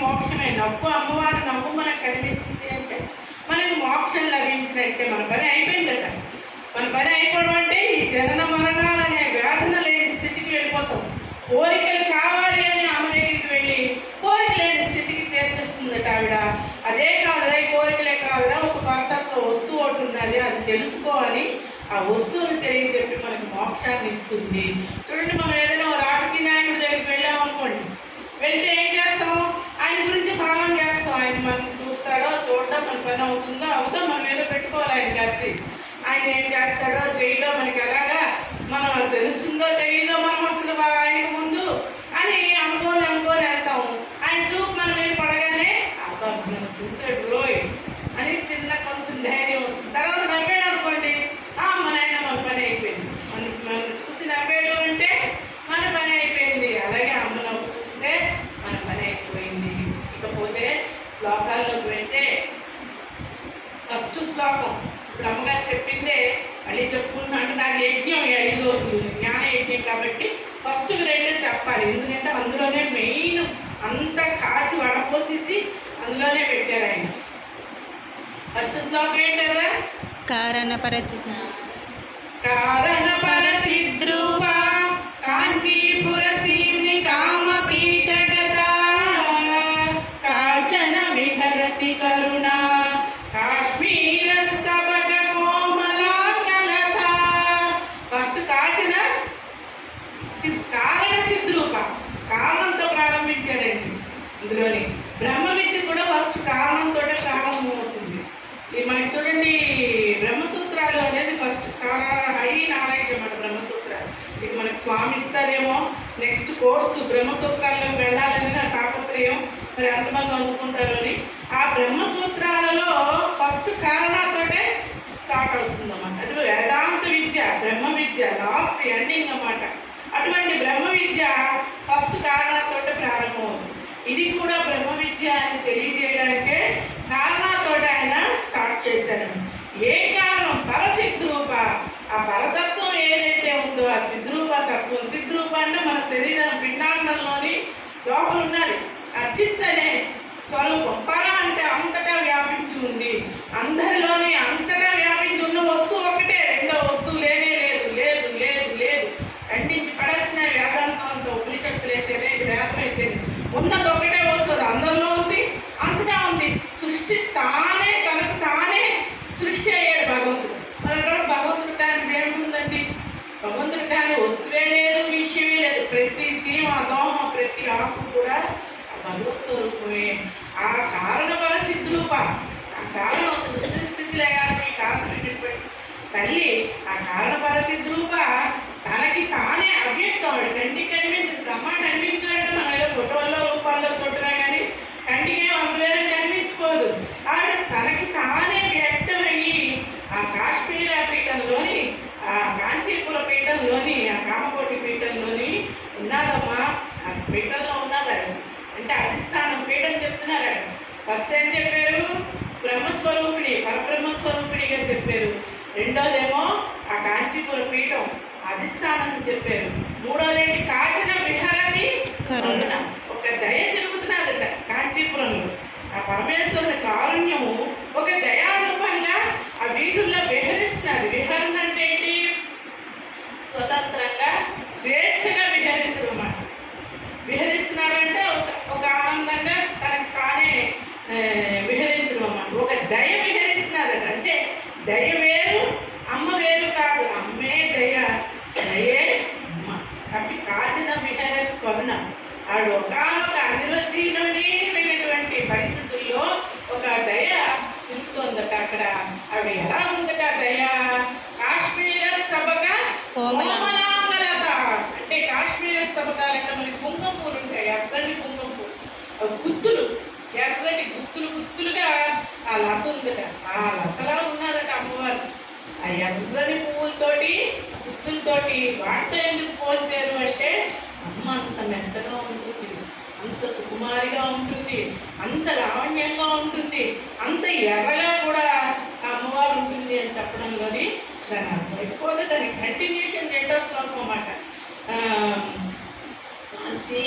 మోక్షమే. నవ్వు అమ్మవారు నవ్వు మనకు కనిపించింది అంటే మనకి మోక్షం లభించినట్టే. మన పని అయిపోయిందట. మన పని అయిపోవడం అంటే ఈ జనన మరణాలు అనే వేదన లేని స్థితికి వెళ్ళిపోతాం. కోరికలు కావాలి అని అమ్మ దగ్గరికి వెళ్ళి కోరిక లేని స్థితికి చేర్చేస్తుందట ఆవిడ. అదే కాదురా, ఈ కోరికలే కాదురా, ఒక పదార్థంలో వస్తువు ఒకటి ఉన్నది, అది తెలుసుకోవాలి, ఆ వస్తువుని తెలియజెప్పి మనకి మోక్షాన్ని ఇస్తుంది. చూడండి, మనం ఏదైనా రాజకీయ నాయకుడి దగ్గరికి వెళ్ళామనుకోండి, వెళ్తే ఏం చేస్తాం? ఆయన గురించి భావం చేస్తాం. ఆయన మనం చూస్తాడో చూడడం మన పని అవుతుందో అవుతో మనం ఏదో పెట్టుకోవాలి ఆయన ఖర్చు. ఆయన ఏం చేస్తాడో చేయడో మనకి ఎలాగా మనం తెలుస్తుందో తెలియదో మనం అసలు ఆయన ముందు అని అనుకోని వెళ్తాము. ఆయన చూపు మన మీద పడగానే అబ్బా మనం చూసాడు రోయ్ అని చిన్న కొంచెం ధైర్యం వస్తుంది. తర్వాత నవ్వాడు అనుకోండి, మన ఆయన మన పని అయిపోయింది. మనం చూసి నవ్వాడు అంటే మన పని అయిపోయింది. అలాగే అమ్మ నవ్వు చూస్తే మన పని అయిపోయింది. ఇకపోతే శ్లోకాల్లోకి వెళ్తే ఫస్ట్ శ్లోకం ఇప్పుడు అమ్మగారు చెప్పిందే మళ్ళీ చెప్పుకుంటున్నాను. నాకు యజ్ఞం 5 రోజులు జ్ఞాన యజ్ఞం కాబట్టి ఫస్ట్ 2 చెప్పాలి. ఎందుకంటే అందులోనే మెయిన్ అంతా కాచి వడపోసేసి అందులోనే పెట్టారు ఆయన. ఫస్ట్ శ్లోకం ఏంటరా? కారణపరచిద్రూప కాంచీపుర సీమ్ని కామపీఠగత కాచన విహరతి కరుణ కాశ్మీర స్తబక కోమలాంగలత. ఫస్ట్ కారణ చిద్రూప, కారణంతో ప్రారంభించారండి. ఇందులోని బ్రహ్మ విద్య కూడా ఫస్ట్ కారణంతో ప్రారంభమవుతుంది. ఇది మనకి చూడండి, బ్రహ్మసూత్రాలు అనేది ఫస్ట్ చాలా హై నాలెడ్జ్ అన్నమాట. బ్రహ్మసూత్రాలు ఇది మనకి స్వామి ఇస్తారేమో. నెక్స్ట్ కోర్సు బ్రహ్మసూత్రాల్లోకి వెళ్ళాలని నా తాపత్రయం. మరి ఎంతమంది అందుకుంటారు అని. ఆ బ్రహ్మసూత్రాలలో ఫస్ట్ కారణాలతోటే స్టార్ట్ అవుతుంది అన్నమాట. అది వేదాంత విద్య, బ్రహ్మ విద్య లాస్ట్ ఎండింగ్ అన్నమాట. అటువంటి బ్రహ్మ విద్య ఫస్ట్ కారణాలతోటే ప్రారంభమవుతుంది. ఇది కూడా బ్రహ్మ విద్య అని తెలియజేయడానికే కారణాలతో ఆయన స్టార్ట్ చేశారు. ఏ కారణం? పరచిద్రూప. ఆ పరతత్వం ఏదైతే ఉందో ఆ చిద్రూప తత్వం. చిద్రూప అంటే మన శరీరం పిండాండంలోని లోపల ఉన్నది. ఆ చిత్ అనే స్వరూపం. పర అంటే అంతటా వ్యాపించి ఉంది. అందరిలోని అంతటా వ్యాపించి ఉన్న వస్తువు ఒకటే, రెండో వస్తువు లేనే లేదు. లేదు లేదు లేదు ఖండించి పడేసిన వేదాంతంతో ఉపనిషత్తులు అయితే వేదం అయితే ఉన్నది ఒకటే వస్తుంది. అందరిలో ఉంది, అంతటా ఉంది. సృష్టి తానే తనకు తానే సృష్టి అయ్యాడు భగవంతుడు. మన భగవంతుడు కానీ దేవుడు ఉందండి. భగవంతుడు కానీ వస్తువే లేదు, విషయమే లేదు. ప్రతి జీవ దోమ ప్రతి ఆకు కూడా భగవత్ స్వరూపమే. ఆ కారణపర చిద్రూప, ఆ కారణం సృష్టి స్థితి లేగానే కారణం తల్లి. ఆ కారణపర చిద్రూప తనకి తానే అవ్యక్తం. ఆవిడ కంటికి కనిపించింది. బ్రహ్మ కనిపించినట్టు మనం ఏదో ఫోటోల్లో రూపాల్లో చూడరా కానీ కంటికి అంతవేరే కనిపించుకోదు. ఆవిడ తనకి తానే వ్యక్తమయ్యి ఆ కాశ్మీర పీఠంలోని, ఆ కాంచీపుర పీఠంలోని, ఆ కామకోటి పీఠంలోని ఉన్నదమ్మా. ఆ పీఠంలో ఉన్నది అంటే అధిష్టానం పీఠం చెప్తున్నారు. ఫస్ట్ ఏం చెప్పారు? బ్రహ్మస్వరూపిణి, పరబ్రహ్మస్వరూపిణిగా చెప్పారు. రెండోదేమో ఆ కాంచీపుర పీఠం అధిష్టానం చెప్పారు. మూడోదేంటి? కాచన విహరతి కరుణ. ఒక దయ తిరుగుతున్నది కాంచీపురంలో. ఆ పరమేశ్వరుని కారుణ్యము ఒక దయారూపంగా ఆ వీధుల్లో విహరిస్తున్నది. విహరణ అంటే ఏంటి? స్వతంత్రంగా స్వేచ్ఛగా విహరించడం అన్నమాట. విహరిస్తున్నారంటే ఒక ఆనందంగా తనకు తానే విహరించడం అన్నమాట. ఒక దయ విహరిస్తున్నారు. అంటే దయ వేరు, అమ్మ వేరు కాదు. అమ్మే దయ, దయే అమ్మ. కాబట్టి కాచిన విహరతి కరుణ. ఆవిడ ఒకనొక అనిర్వచనీయమైనటువంటి పరిస్థితుల్లో ఒక దయ తిరుగుతోందట. అక్కడ ఆవిడ ఎలా ఉందట దయ? కాశ్మీర స్తబక కోమలాంగలత. అంటే కాశ్మీర స్తబకాలంటే మనకి కుంకుమ పూలు ఉంటాయి, ఎర్రని కుంకుమ పూలు, గుత్తులు, ఎర్రటి గుత్తులుగా ఆ లత ఉందట. ఆ లతలా ఉన్నారట అమ్మవారు. ఆ ఎర్రని పువ్వులతోటి గుత్తులతోటి వాటితో ఎందుకు పోల్చారు అంటే అమ్మ అంత మెత్తగా ఉంటుంది, అంత సుకుమారిగా ఉంటుంది, అంత లావణ్యంగా ఉంటుంది, అంత ఎర్రగా కూడా ఆ అమ్మవారు ఉంటుంది అని చెప్పడంలోని దాని అర్థం. అయిపోతే దాని కంటిన్యూషన్ 2వ శ్లోకం అన్నమాట. కాంచి